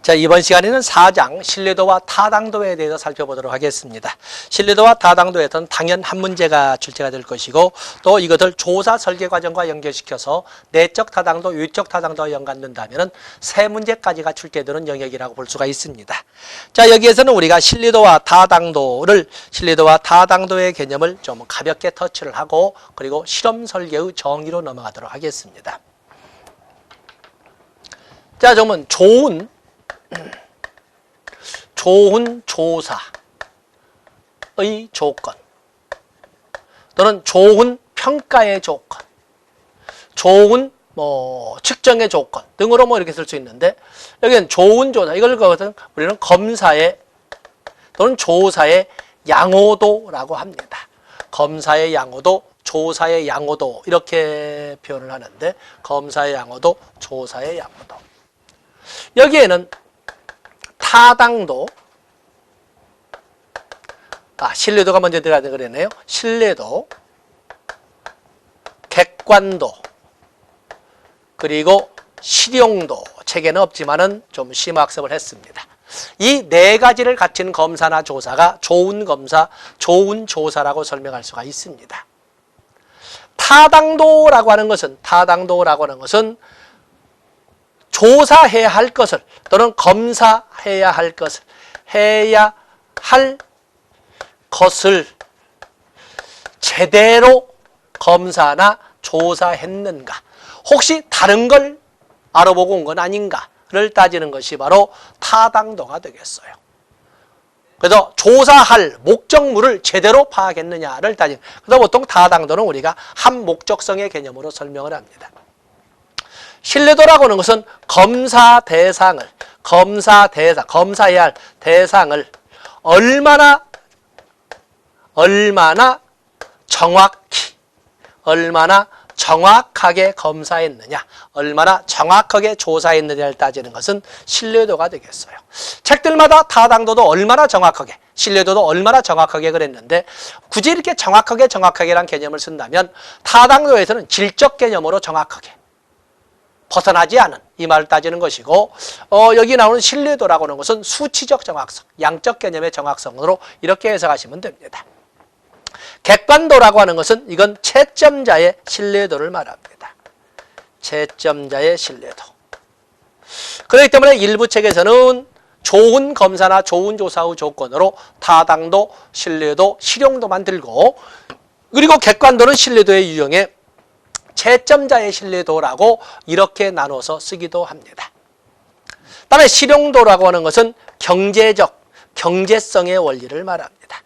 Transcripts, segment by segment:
자, 이번 시간에는 4장 신뢰도와 타당도에 대해서 살펴보도록 하겠습니다. 신뢰도와 타당도에서는 당연 한 문제가 출제가 될 것이고 또 이것을 조사 설계 과정과 연결시켜서 내적 타당도, 외적 타당도와 연관된다면 세 문제까지가 출제되는 영역이라고 볼 수가 있습니다. 자, 여기에서는 우리가 신뢰도와 타당도의 개념을 좀 가볍게 터치를 하고 그리고 실험 설계의 정의로 넘어가도록 하겠습니다. 자, 그러면 좋은 조사의 조건 또는 좋은 평가의 조건, 좋은 측정의 조건 등으로 이렇게 쓸 수 있는데 여기는 좋은 조사, 이걸 우리는 검사의 또는 조사의 양호도라고 합니다. 검사의 양호도, 조사의 양호도 이렇게 표현을 하는데 검사의 양호도, 조사의 양호도. 여기에는 타당도, 신뢰도가 먼저 들어가야 그러네요. 신뢰도, 객관도, 그리고 실용도, 책에는 없지만은 좀 심화학습을 했습니다. 이 네 가지를 갖춘 검사나 조사가 좋은 검사, 좋은 조사라고 설명할 수가 있습니다. 타당도라고 하는 것은 조사해야 할 것을 또는 검사해야 할 것을 제대로 검사나 조사했는가, 혹시 다른 걸 알아보고 온 건 아닌가를 따지는 것이 바로 타당도가 되겠어요. 그래서 조사할 목적물을 제대로 파악했느냐를 따지는, 그래서 보통 타당도는 우리가 한 목적성의 개념으로 설명을 합니다. 신뢰도라고 하는 것은 검사해야 할 대상을 얼마나 정확하게 검사했느냐, 얼마나 정확하게 조사했느냐를 따지는 것은 신뢰도가 되겠어요. 책들마다 타당도도 얼마나 정확하게, 신뢰도도 얼마나 정확하게 그랬는데 굳이 이렇게 정확하게란 개념을 쓴다면 타당도에서는 질적 개념으로 정확하게 벗어나지 않은 이 말을 따지는 것이고, 여기 나오는 신뢰도라고 하는 것은 수치적 정확성, 양적 개념의 정확성으로 이렇게 해석하시면 됩니다. 객관도라고 하는 것은 이건 채점자의 신뢰도를 말합니다. 채점자의 신뢰도. 그렇기 때문에 일부 책에서는 좋은 검사나 좋은 조사의 조건으로 타당도, 신뢰도, 실용도만 들고, 그리고 객관도는 신뢰도의 유형에 채점자의 신뢰도라고 이렇게 나눠서 쓰기도 합니다. 다음에 실용도라고 하는 것은 경제성의 원리를 말합니다.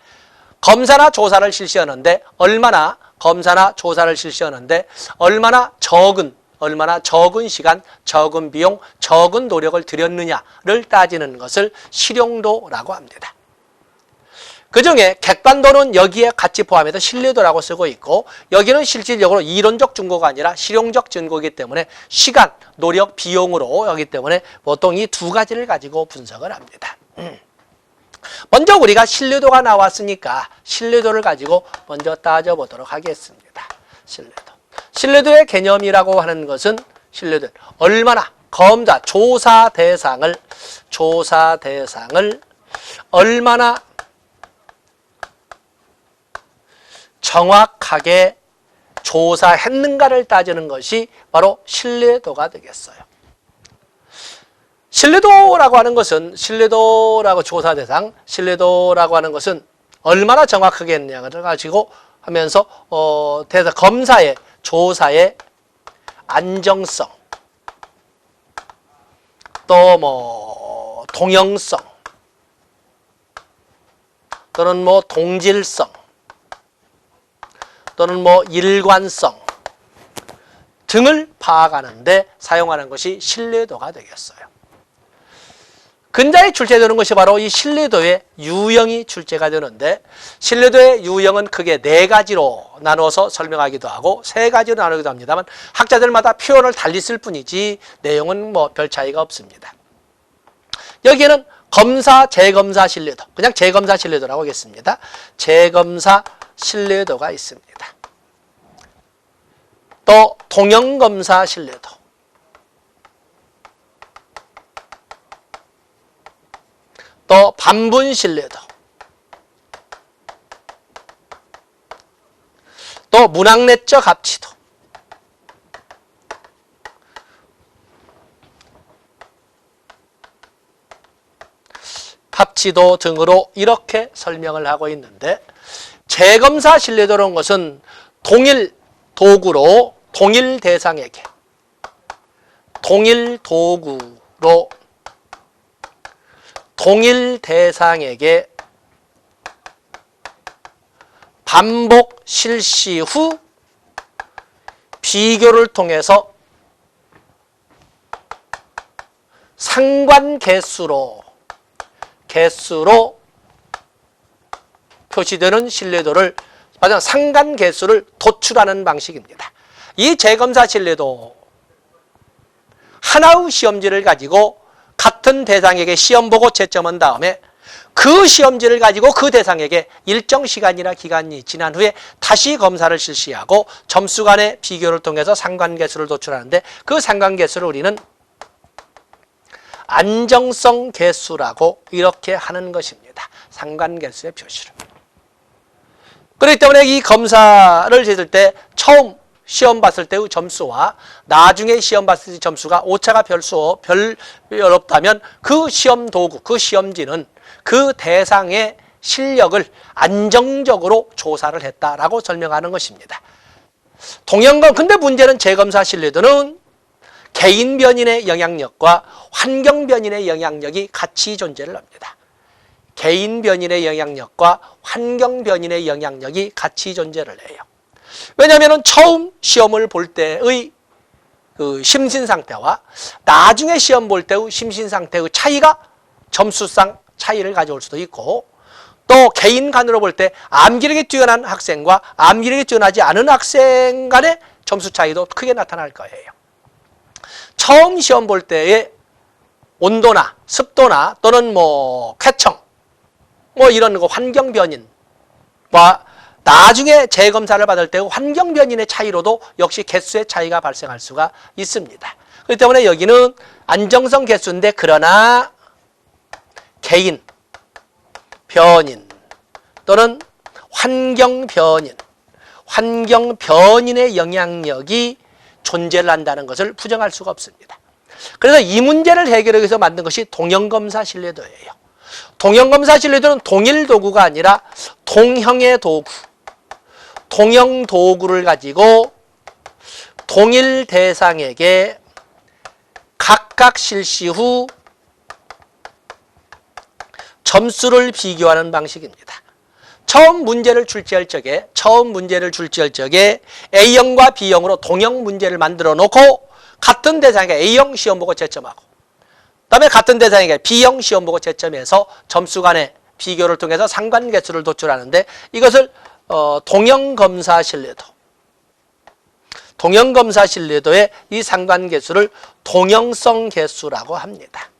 검사나 조사를 실시하는데 얼마나 적은 시간, 적은 비용, 적은 노력을 들였느냐를 따지는 것을 실용도라고 합니다. 그중에 객관도는 여기에 같이 포함해서 신뢰도라고 쓰고 있고, 여기는 실질적으로 이론적 증거가 아니라 실용적 증거이기 때문에 시간, 노력, 비용으로 하기 때문에 보통 이 두 가지를 가지고 분석을 합니다. 먼저 우리가 신뢰도가 나왔으니까 신뢰도를 가지고 먼저 따져보도록 하겠습니다. 신뢰도의 개념이라고 하는 것은 얼마나 조사 대상을 얼마나 정확하게 조사했는가를 따지는 것이 바로 신뢰도가 되겠어요. 신뢰도라고 하는 것은 신뢰도라고 하는 것은 얼마나 정확하게 했느냐를 가지고 하면서 검사의 조사의 안정성, 또 동형성, 또는 동질성, 또는 일관성 등을 파악하는 데 사용하는 것이 신뢰도가 되겠어요. 근자에 출제되는 것이 바로 이 신뢰도의 유형이 출제가 되는데, 신뢰도의 유형은 크게 네 가지로 나눠서 설명하기도 하고 세 가지로 나누기도 합니다만 학자들마다 표현을 달리 쓸 뿐이지 내용은 별 차이가 없습니다. 여기에는 검사, 재검사 신뢰도, 그냥 재검사 신뢰도라고 하겠습니다. 재검사 신뢰도가 있습니다. 또 동형검사 신뢰도, 반분 신뢰도, 또 문학내적 합치도, 합치도 등으로 이렇게 설명을 하고 있는데, 재검사 신뢰도라는 것은 동일 도구로 동일 대상에게, 동일 도구로 동일 대상에게 반복 실시 후 비교를 통해서 상관 개수로 표시되는 신뢰도를, 맞아, 상관 개수를 도출하는 방식입니다. 이 재검사 신뢰도, 하나의 시험지를 가지고 같은 대상에게 시험 보고 채점한 다음에 그 시험지를 가지고 그 대상에게 일정 시간이나 기간이 지난 후에 다시 검사를 실시하고 점수 간의 비교를 통해서 상관계수를 도출하는데, 그 상관계수를 우리는 안정성 계수라고 이렇게 하는 것입니다. 상관계수의 표시를. 그렇기 때문에 이 검사를 했을 때 처음 시험 봤을 때의 점수와 나중에 시험 봤을 때 점수가 오차가 별 없다면 그 시험 도구, 그 시험지는 그 대상의 실력을 안정적으로 조사를 했다라고 설명하는 것입니다. 근데 문제는 재검사 신뢰도는 개인 변인의 영향력과 환경 변인의 영향력이 같이 존재를 합니다. 개인 변인의 영향력과 환경 변인의 영향력이 같이 존재를 해요. 왜냐하면 처음 시험을 볼 때의 그 심신 상태와 나중에 시험 볼 때의 심신 상태의 차이가 점수상 차이를 가져올 수도 있고, 또 개인 간으로 볼 때 암기력이 뛰어난 학생과 암기력이 뛰어나지 않은 학생 간의 점수 차이도 크게 나타날 거예요. 처음 시험 볼 때의 온도나 습도나 또는 쾌청, 이런 거 환경 변인과 나중에 재검사를 받을 때 환경 변인의 차이로도 역시 개수의 차이가 발생할 수가 있습니다. 그렇기 때문에 여기는 안정성 개수인데, 그러나 개인 변인 또는 환경 변인의 영향력이 존재를 한다는 것을 부정할 수가 없습니다. 그래서 이 문제를 해결하기 위해서 만든 것이 동형검사 신뢰도예요. 동형검사 신뢰도는 동일 도구가 아니라 동형의 도구, 동형 도구를 가지고 동일 대상에게 각각 실시 후 점수를 비교하는 방식입니다. 처음 문제를 출제할 적에 A형과 B형으로 동형 문제를 만들어 놓고 같은 대상에게 A형 시험 보고 채점하고, 그다음에 같은 대상에게 B형 시험 보고 채점해서 점수 간의 비교를 통해서 상관계수를 도출하는데, 이것을 동형검사 신뢰도의 이 상관계수를 동형성 계수라고 합니다.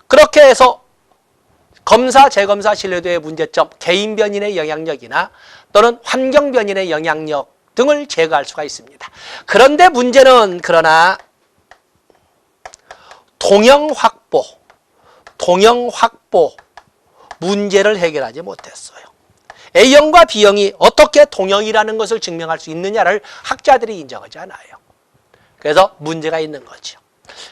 그렇게 해서 검사, 재검사 신뢰도의 문제점, 개인 변인의 영향력이나 또는 환경 변인의 영향력 등을 제거할 수가 있습니다. 그런데 문제는, 그러나 동형 확보 문제를 해결하지 못했어요. A형과 B형이 어떻게 동형이라는 것을 증명할 수 있느냐를 학자들이 인정하지 않아요. 그래서 문제가 있는 거죠.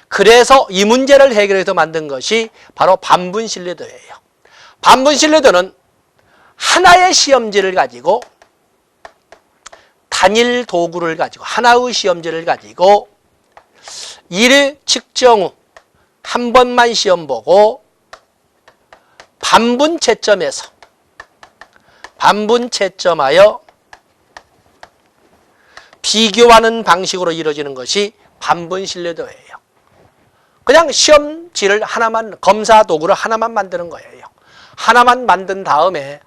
그래서 이 문제를 해결해서 만든 것이 바로 반분 신뢰도예요. 반분 신뢰도는 하나의 시험지를 가지고, 단일 도구를 가지고, 하나의 시험지를 가지고 일 측정 후 한 번만 시험 보고 반분 채점하여 비교하는 방식으로 이루어지는 것이 반분 신뢰도예요. 그냥 시험지를 하나만, 검사 도구를 하나만 만드는 거예요. 하나만 만든 다음에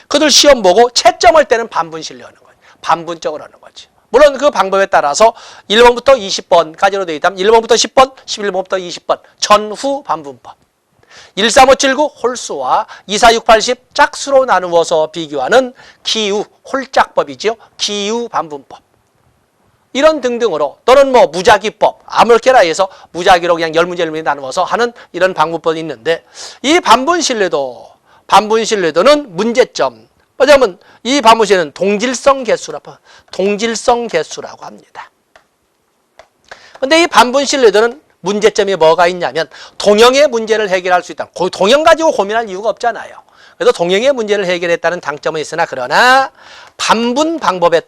그들 시험 보고 채점할 때는 반분 신뢰하는 거예요. 반분적으로 하는 거지. 물론 그 방법에 따라서 1번부터 20번까지로 되어 있다면 1번부터 10번, 11번부터 20번 전후 반분법, 13579 홀수와 24680 짝수로 나누어서 비교하는 기후 홀짝법이죠. 기후 반분법. 이런 등등으로 또는 뭐 무작위법, 아무렇게나 해서 무작위로 그냥 10문제 나누어서 하는 이런 방법법이 있는데 이 반분신뢰도는 문제점. 뭐냐면 이 반분신뢰는 동질성 개수라고 합니다. 근데 이 반분신뢰도는 문제점이 뭐가 있냐면 동형의 문제를 해결할 수 있다. 동형 가지고 고민할 이유가 없잖아요. 그래서 동형의 문제를 해결했다는 장점은 있으나 그러나 반분 방법에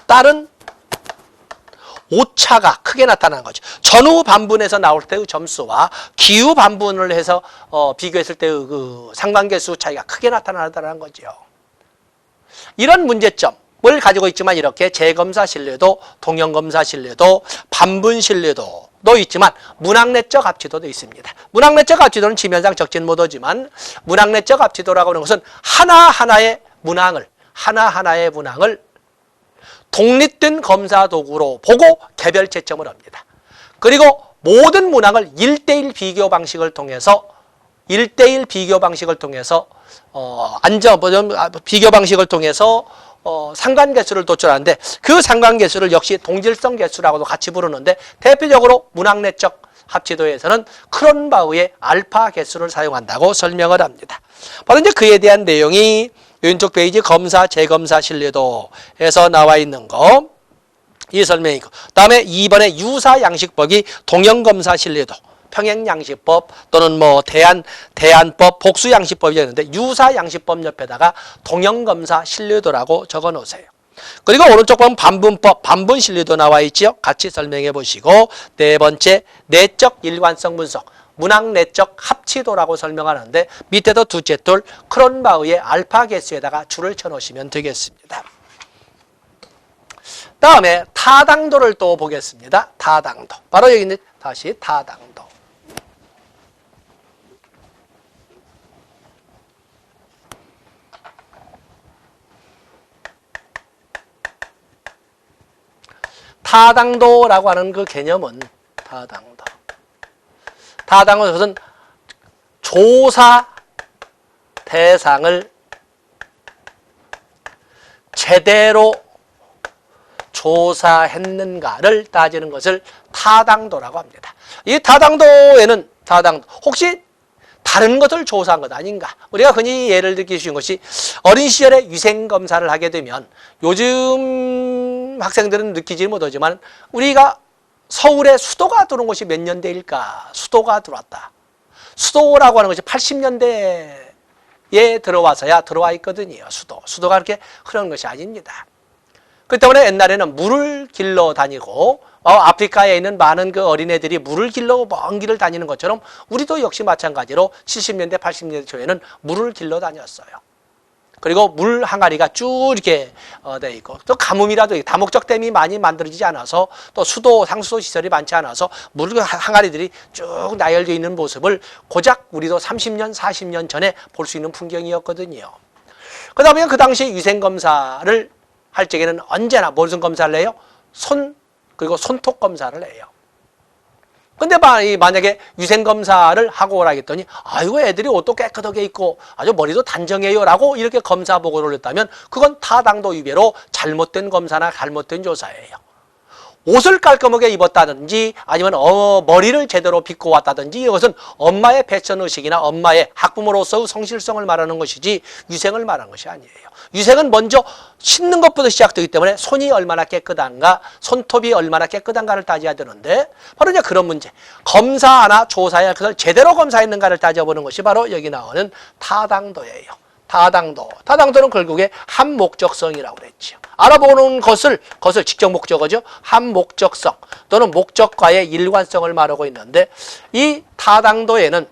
따른 오차가 크게 나타나는 거죠. 전후 반분에서 나올 때의 점수와 기후 반분을 해서 비교했을 때의 그 상관계수 차이가 크게 나타나는 거죠. 이런 문제점을 가지고 있지만 이렇게 재검사 신뢰도, 동형검사 신뢰도, 반분 신뢰도도 있지만 문학내적 합치도도 있습니다. 문학내적 합치도는 지면상 적진 못하지만 문학내적 합치도라고 하는 것은 하나하나의 문항을 독립된 검사 도구로 보고 개별 채점을 합니다. 그리고 모든 문항을 1:1 비교 방식을 통해서 상관계수를 도출하는데 그 상관계수를 역시 동질성 계수라고도 같이 부르는데 대표적으로 문학내적 합치도에서는 크론바우의 알파 계수를 사용한다고 설명을 합니다. 바로 이제 그에 대한 내용이 왼쪽 페이지 검사, 재검사 신뢰도에서 나와 있는 거, 이 설명이고, 다음에 2번에 유사양식법이 동형검사 신뢰도, 평행양식법 또는 뭐 대안법, 복수양식법이 있는데 유사양식법 옆에다가 동형검사 신뢰도라고 적어 놓으세요. 그리고 오른쪽 보면 반분법, 반분 신뢰도 나와 있지요. 같이 설명해 보시고, 네 번째 내적 일관성 분석. 문학내적 합치도라고 설명하는데 밑에도 두째 툴 크론바우의 알파 계수에다가 줄을 쳐놓으시면 되겠습니다. 다음에 타당도를 또 보겠습니다. 타당도. 바로 여기 있는 다시 타당도. 타당도라고 하는 그 개념은 타당도는 것은 조사 대상을 제대로 조사했는가를 따지는 것을 타당도라고 합니다. 이 타당도 혹시 다른 것을 조사한 것 아닌가? 우리가 흔히 예를 들기 쉬운 것이 어린 시절에 위생검사를 하게 되면 요즘 학생들은 느끼지 못하지만 우리가 서울에 수도가 들어온 것이 몇 년대일까? 수도가 들어왔다. 수도라고 하는 것이 80년대에 들어와 있거든요. 수도가 그렇게 흐르는 것이 아닙니다. 그렇기 때문에 옛날에는 물을 길러 다니고 아프리카에 있는 많은 그 어린애들이 물을 길러 먼 길을 다니는 것처럼 우리도 역시 마찬가지로 70년대, 80년대 초에는 물을 길러 다녔어요. 그리고 물 항아리가 쭉 이렇게 돼 있고 또 가뭄이라도 다목적 댐이 많이 만들어지지 않아서 또 상수도 시설이 많지 않아서 물 항아리들이 쭉 나열되어 있는 모습을 고작 우리도 30년, 40년 전에 볼 수 있는 풍경이었거든요. 그러다 보니까 그 당시 위생검사를 할 적에는 언제나 무슨 검사를 해요? 그리고 손톱 검사를 해요. 근데 만약에 위생검사를 하고 오라 했더니 아이고 애들이 옷도 깨끗하게 입고 아주 머리도 단정해요 라고 이렇게 검사 보고를 했다면 그건 타당도 위배로 잘못된 검사나 잘못된 조사예요. 옷을 깔끔하게 입었다든지 아니면 머리를 제대로 빗고 왔다든지 이것은 엄마의 패션의식이나 엄마의 학부모로서의 성실성을 말하는 것이지 위생을 말하는 것이 아니에요. 위생은 먼저 씻는 것부터 시작되기 때문에 손이 얼마나 깨끗한가, 손톱이 얼마나 깨끗한가를 따져야 되는데 바로 이제 그런 문제. 검사나 조사해야 할 것을 제대로 검사했는가를 따져보는 것이 바로 여기 나오는 타당도예요. 타당도는 결국에 한목적성이라고 그랬죠. 알아보는 것을 직접 목적어죠. 한목적성 또는 목적과의 일관성을 말하고 있는데 이 타당도에는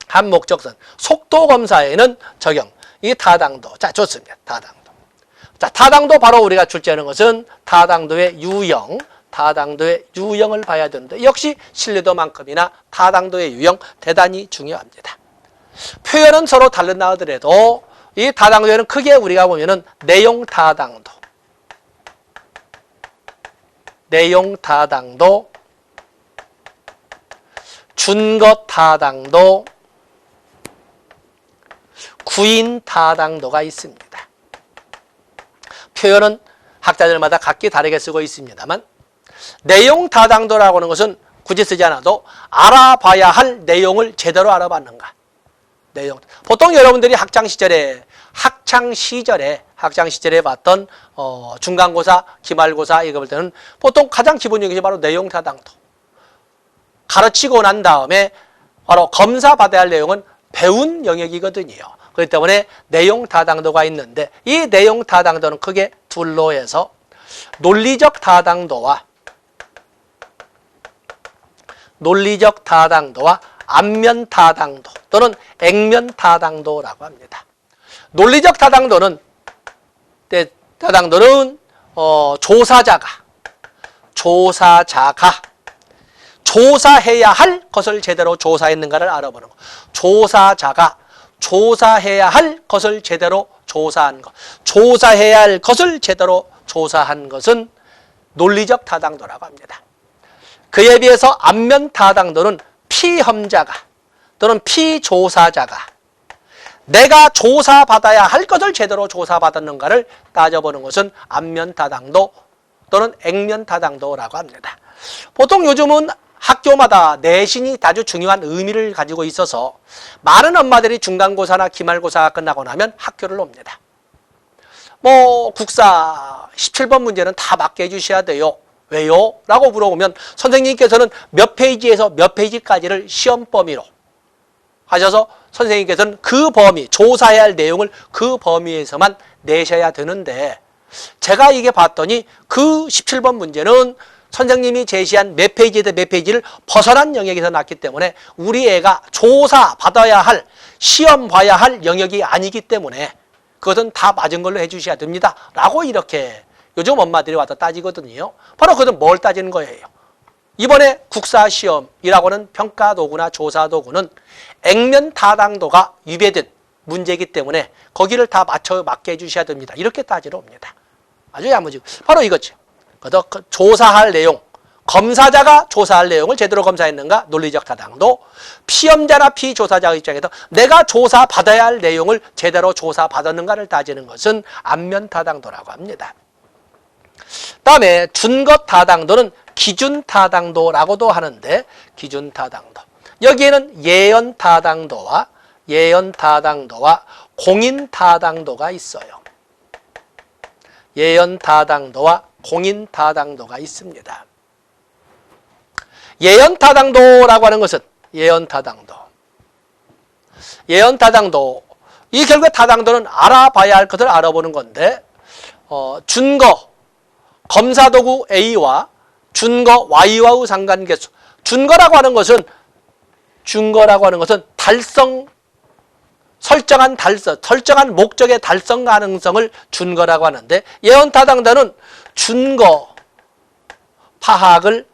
한목적성, 속도검사에는 적용. 이 타당도. 자, 좋습니다. 타당도. 자, 타당도 바로 우리가 출제하는 것은 타당도의 유형을 봐야 되는데 역시 신뢰도만큼이나 타당도의 유형 대단히 중요합니다. 표현은 서로 다르나 하더라도 이 타당도에는 크게 우리가 보면은 내용 타당도, 준거 타당도, 구인 타당도가 있습니다. 표현은 학자들마다 각기 다르게 쓰고 있습니다만 내용 다당도라고 하는 것은 굳이 쓰지 않아도 알아봐야 할 내용을 제대로 알아봤는가. 내용. 보통 여러분들이 학창 시절에 봤던 중간고사, 기말고사 이거 볼 때는 보통 가장 기본적인 것이 바로 내용 다당도. 가르치고 난 다음에 바로 검사 받아야 할 내용은 배운 영역이거든요. 그렇기 때문에 내용 다당도가 있는데 이 내용 다당도는 크게 둘로 해서 논리적 다당도와 안면 다당도 또는 액면 다당도라고 합니다. 논리적 다당도는 조사자가 조사해야 할 것을 제대로 조사했는가를 알아보는 것. 조사자가 조사해야 할 것을 제대로 조사한 것. 조사해야 할 것을 제대로 조사한 것은 논리적 다당도라고 합니다. 그에 비해서 안면 다당도는 피험자가 또는 피조사자가 내가 조사받아야 할 것을 제대로 조사받았는가를 따져보는 것은 안면 다당도 또는 액면 다당도라고 합니다. 보통 요즘은 학교마다 내신이 아주 중요한 의미를 가지고 있어서 많은 엄마들이 중간고사나 기말고사가 끝나고 나면 학교를 옵니다. 국사 17번 문제는 다 맞게 해주셔야 돼요. 왜요? 라고 물어보면 선생님께서는 몇 페이지에서 몇 페이지까지를 시험 범위로 하셔서 선생님께서는 그 범위, 조사해야 할 내용을 그 범위에서만 내셔야 되는데 제가 이게 봤더니 그 17번 문제는 선생님이 제시한 몇 페이지에서 몇 페이지를 벗어난 영역에서 났기 때문에 우리 애가 조사 받아야 할, 시험 봐야 할 영역이 아니기 때문에 그것은 다 맞은 걸로 해주셔야 됩니다. 라고 이렇게 요즘 엄마들이 와서 따지거든요. 바로 그것은 뭘 따지는 거예요? 이번에 국사시험이라고 하는 평가도구나 조사도구는 액면 다당도가 위배된 문제이기 때문에 거기를 다 맞게 해주셔야 됩니다. 이렇게 따지러 옵니다. 아주 야무지고. 바로 이거죠. 그래서 조사할 내용, 검사자가 조사할 내용을 제대로 검사했는가? 논리적 다당도. 피험자나 피조사자 입장에서 내가 조사받아야 할 내용을 제대로 조사받았는가를 따지는 것은 안면 다당도라고 합니다. 다음에 준것 다당도는 기준 다당도라고도 하는데 기준 다당도. 여기에는 예언 다당도와 공인 다당도가 있어요. 예언 다당도와 공인 다당도가 있습니다. 예언 다당도라고 하는 것은 예언 다당도. 이 결국에 다당도는 알아봐야 할 것을 알아보는 건데 준거 검사도구 A와 준거 Y와의 상관계수. 준거라고 하는 것은 설정한 목적의 달성 가능성을 준거라고 하는데 예언 다당도는 준거 파악을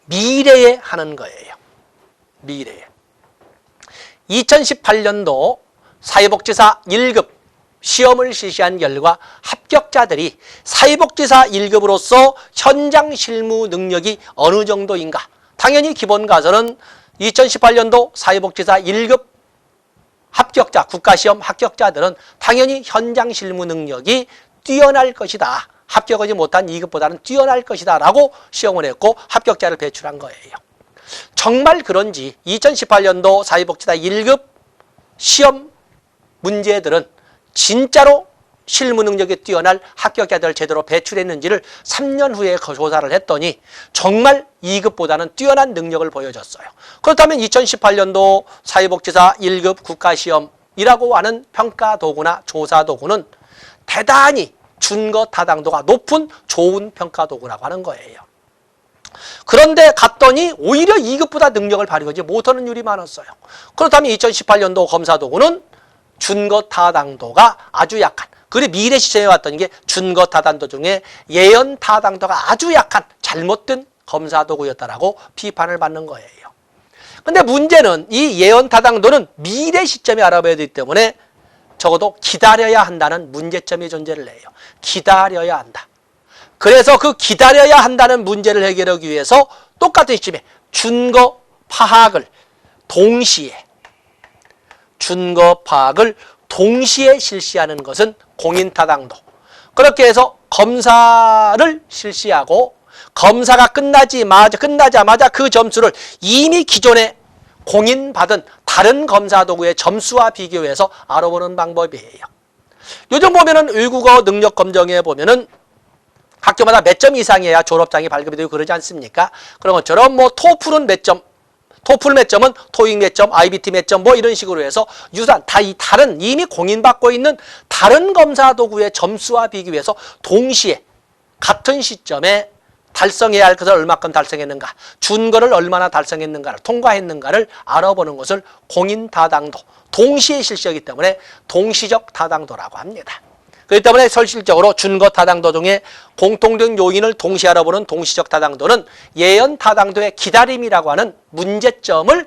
미래에 하는 거예요. 미래에. 2018년도 사회복지사 1급 시험을 실시한 결과 합격자들이 사회복지사 1급으로서 현장 실무 능력이 어느 정도인가? 당연히 기본가설은 2018년도 사회복지사 1급 합격자, 국가시험 합격자들은 당연히 현장 실무 능력이 뛰어날 것이다. 합격하지 못한 2급보다는 뛰어날 것이다 라고 시험을 했고 합격자를 배출한 거예요. 정말 그런지 2018년도 사회복지사 1급 시험 문제들은 진짜로 실무 능력이 뛰어날 합격자들을 제대로 배출했는지를 3년 후에 조사를 했더니 정말 2급보다는 뛰어난 능력을 보여줬어요. 그렇다면 2018년도 사회복지사 1급 국가시험이라고 하는 평가도구나 조사도구는 대단히 준거 다당도가 높은 좋은 평가도구라고 하는 거예요. 그런데 갔더니 오히려 2급보다 능력을 발휘하지 못하는 율이 많았어요. 그렇다면 2018년도 검사도구는 준거 다당도가 아주 약한, 그리고 미래 시점에 왔던 게 준거 다당도 중에 예언 다당도가 아주 약한 잘못된 검사도구였다라고 비판을 받는 거예요. 근데 문제는 이 예언 다당도는 미래 시점에 알아봐야 되기 때문에 적어도 기다려야 한다는 문제점이 존재를 해요. 기다려야 한다. 그래서 그 기다려야 한다는 문제를 해결하기 위해서 똑같은 시점에 준거 파악을 동시에 실시하는 것은 공인타당도. 그렇게 해서 검사를 실시하고 검사가 끝나자마자 그 점수를 이미 기존에 공인받은 다른 검사 도구의 점수와 비교해서 알아보는 방법이에요. 요즘 보면은 외국어 능력 검정에 보면은 학교마다 몇 점 이상이어야 졸업장이 발급이 되고 그러지 않습니까? 그런 것처럼 뭐 토플은 몇 점, 토플 몇 점은 토익 몇 점, IBT 몇 점 뭐 이런 식으로 해서 유사한 이 다른 이미 공인받고 있는 다른 검사 도구의 점수와 비교해서 동시에 같은 시점에 달성해야 할 것을 얼마큼 달성했는가, 준거를 얼마나 달성했는가를 통과했는가를 알아보는 것을 공인타당도, 동시에 실시하기 때문에 동시적 타당도라고 합니다. 그렇기 때문에 실질적으로 준거 타당도 중에 공통된 요인을 동시에 알아보는 동시적 타당도는 예언 타당도의 기다림이라고 하는 문제점을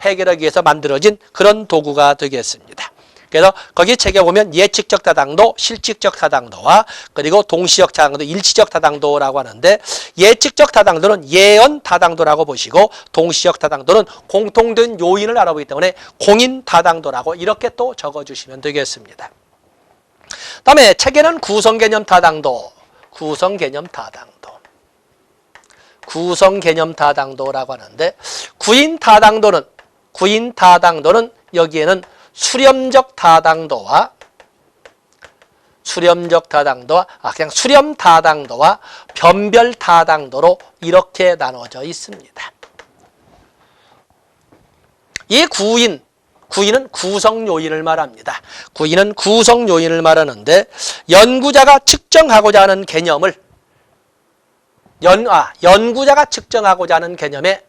해결하기 위해서 만들어진 그런 도구가 되겠습니다. 그래서 거기 책에 보면 예측적 타당도, 실측적 타당도와 그리고 동시적 타당도, 일치적 타당도라고 하는데 예측적 타당도는 예언 타당도라고 보시고 동시적 타당도는 공통된 요인을 알아보기 때문에 공인 타당도라고 이렇게 또 적어주시면 되겠습니다. 다음에 책에는 구성개념 타당도, 구성개념 타당도라고 하는데 구인 타당도는 여기에는 수렴적 타당도와 그냥 수렴 타당도와 변별 타당도로 이렇게 나눠져 있습니다. 이 구인은 구성 요인을 말합니다. 구인은 구성 요인을 말하는데 연구자가 측정하고자 하는 개념을 연구자가 측정하고자 하는 개념의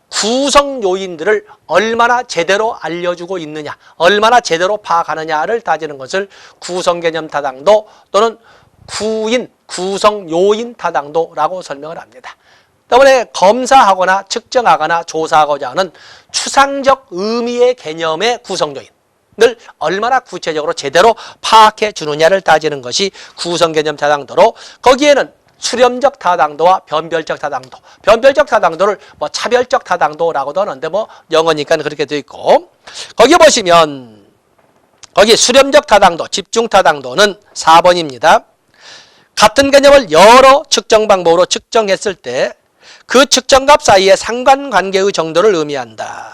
구성 요인들을 얼마나 제대로 알려주고 있느냐, 얼마나 제대로 파악하느냐를 따지는 것을 구성개념 타당도 또는 구성 요인 타당도라고 설명을 합니다. 때문에 검사하거나 측정하거나 조사하고자 하는 추상적 의미의 개념의 구성 요인을 얼마나 구체적으로 제대로 파악해 주느냐를 따지는 것이 구성개념 타당도로 거기에는 수렴적 타당도와 변별적 타당도. 변별적 타당도를 뭐 차별적 타당도라고도 하는데 뭐 영어니까 그렇게 되어 있고 거기 보시면 거기 수렴적 타당도, 집중 타당도는 4번입니다. 같은 개념을 여러 측정 방법으로 측정했을 때 그 측정값 사이의 상관관계의 정도를 의미한다.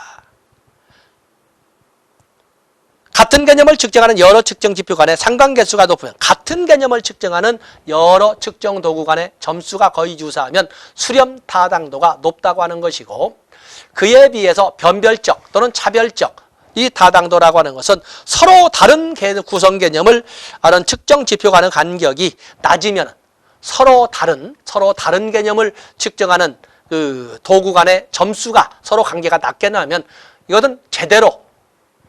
같은 개념을 측정하는 여러 측정 지표 간의 상관계수가 높으면 같은 개념을 측정하는 여러 측정 도구 간의 점수가 거의 유사하면 수렴 타당도가 높다고 하는 것이고 그에 비해서 변별적 또는 차별적 이 타당도라고 하는 것은 서로 다른 구성 개념을 아는 측정 지표 간의 간격이 낮으면 서로 다른 개념을 측정하는 그 도구 간의 점수가 서로 관계가 낮게 나면 이것은 제대로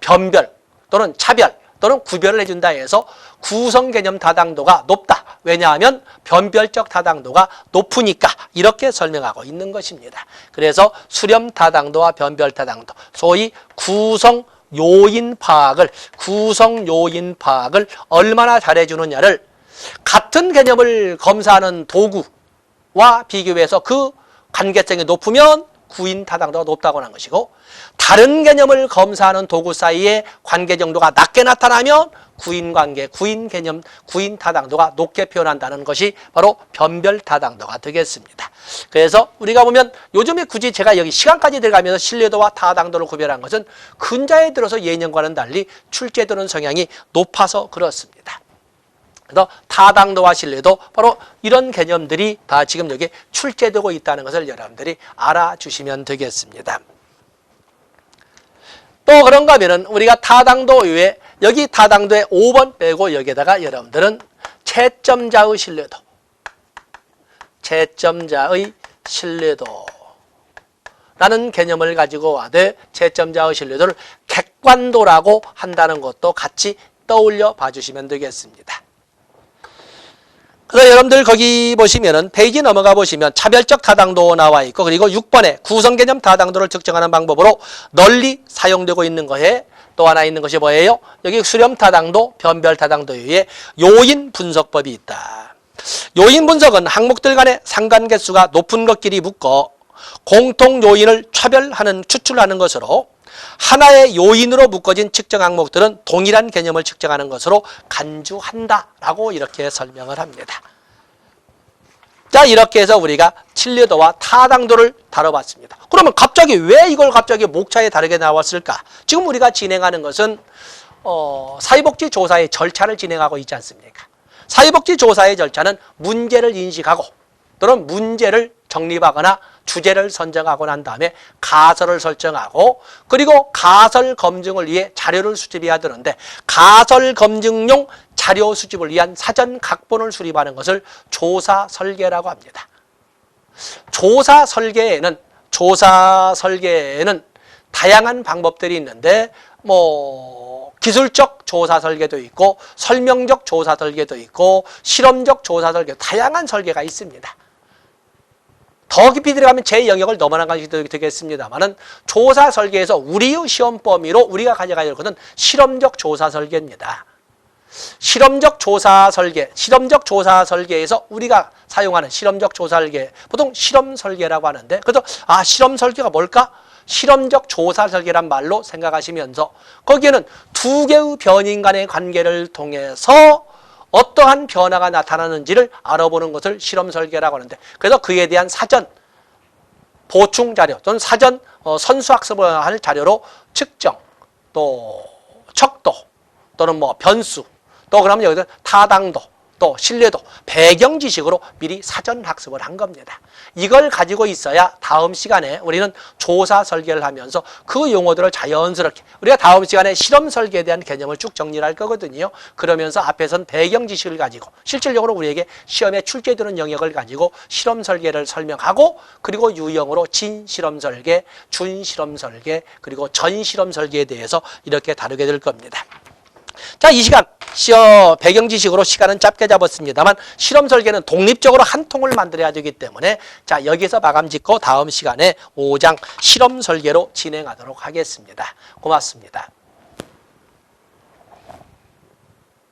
변별 또는 차별 또는 구별을 해준다 해서 구성개념 타당도가 높다. 왜냐하면 변별적 타당도가 높으니까 이렇게 설명하고 있는 것입니다. 그래서 수렴 타당도와 변별 타당도, 소위 구성 요인 파악을 얼마나 잘해주느냐를 같은 개념을 검사하는 도구와 비교해서 그 관계성이 높으면 구인 타당도가 높다고 하는 것이고 다른 개념을 검사하는 도구 사이의 관계 정도가 낮게 나타나면 구인 개념, 구인 타당도가 높게 표현한다는 것이 바로 변별 타당도가 되겠습니다. 그래서 우리가 보면 요즘에 굳이 제가 여기 시간까지 들어가면서 신뢰도와 타당도를 구별한 것은 근자에 들어서 예년과는 달리 출제되는 성향이 높아서 그렇습니다. 그래서 타당도와 신뢰도 바로 이런 개념들이 다 지금 여기 출제되고 있다는 것을 여러분들이 알아주시면 되겠습니다. 또 그런가 하면은 우리가 타당도 외에 여기 타당도에 5번 빼고 여기에다가 여러분들은 채점자의 신뢰도라는 개념을 가지고 와되 채점자의 신뢰도를 객관도라고 한다는 것도 같이 떠올려 봐주시면 되겠습니다. 그래서 여러분들 거기 보시면은 페이지 넘어가 보시면 차별적 타당도 나와 있고 그리고 6번에 구성개념 타당도를 측정하는 방법으로 널리 사용되고 있는 거에 또 하나 있는 것이 뭐예요? 여기 수렴 타당도, 변별 타당도에 요인 분석법이 있다. 요인 분석은 항목들 간의 상관계수가 높은 것끼리 묶어 공통 요인을 추출하는 것으로 하나의 요인으로 묶어진 측정 항목들은 동일한 개념을 측정하는 것으로 간주한다라고 이렇게 설명을 합니다. 자, 이렇게 해서 우리가 신뢰도와 타당도를 다뤄봤습니다. 그러면 갑자기 왜 이걸 갑자기 목차에 다르게 나왔을까? 지금 우리가 진행하는 것은 사회복지 조사의 절차를 진행하고 있지 않습니까? 사회복지 조사의 절차는 문제를 인식하고 또는 문제를 정립하거나 주제를 선정하고 난 다음에 가설을 설정하고 그리고 가설 검증을 위해 자료를 수집해야 되는데 가설 검증용 자료 수집을 위한 사전 각본을 수립하는 것을 조사 설계라고 합니다. 조사 설계에는 다양한 방법들이 있는데 기술적 조사 설계도 있고 설명적 조사 설계도 있고 실험적 조사 설계 다양한 설계가 있습니다. 더 깊이 들어가면 제 영역을 넘어가게 되겠습니다만은 조사 설계에서 우리의 시험 범위로 우리가 가져가야 할 것은 실험적 조사 설계입니다. 실험적 조사 설계에서 우리가 사용하는 실험적 조사 설계, 보통 실험 설계라고 하는데, 그래서 실험 설계가 뭘까? 실험적 조사 설계란 말로 생각하시면서 거기에는 두 개의 변인 간의 관계를 통해서 어떠한 변화가 나타나는지를 알아보는 것을 실험 설계라고 하는데, 그래서 그에 대한 사전 보충 자료 또는 사전 선수학습을 할 자료로 측정, 또 척도 또는 변수, 또 그러면 여기서 타당도, 또 신뢰도, 배경 지식으로 미리 사전 학습을 한 겁니다. 이걸 가지고 있어야 다음 시간에 우리는 조사 설계를 하면서 그 용어들을 자연스럽게 우리가 다음 시간에 실험 설계에 대한 개념을 쭉 정리를 할 거거든요. 그러면서 앞에선 배경 지식을 가지고 실질적으로 우리에게 시험에 출제되는 영역을 가지고 실험 설계를 설명하고 그리고 유형으로 진실험 설계, 준실험 설계, 그리고 전실험 설계에 대해서 이렇게 다루게 될 겁니다. 자, 이 시간 배경 지식으로 시간은 짧게 잡았습니다만 실험 설계는 독립적으로 한 통을 만들어야 되기 때문에 자, 여기서 마감 짓고 다음 시간에 5장 실험 설계로 진행하도록 하겠습니다. 고맙습니다.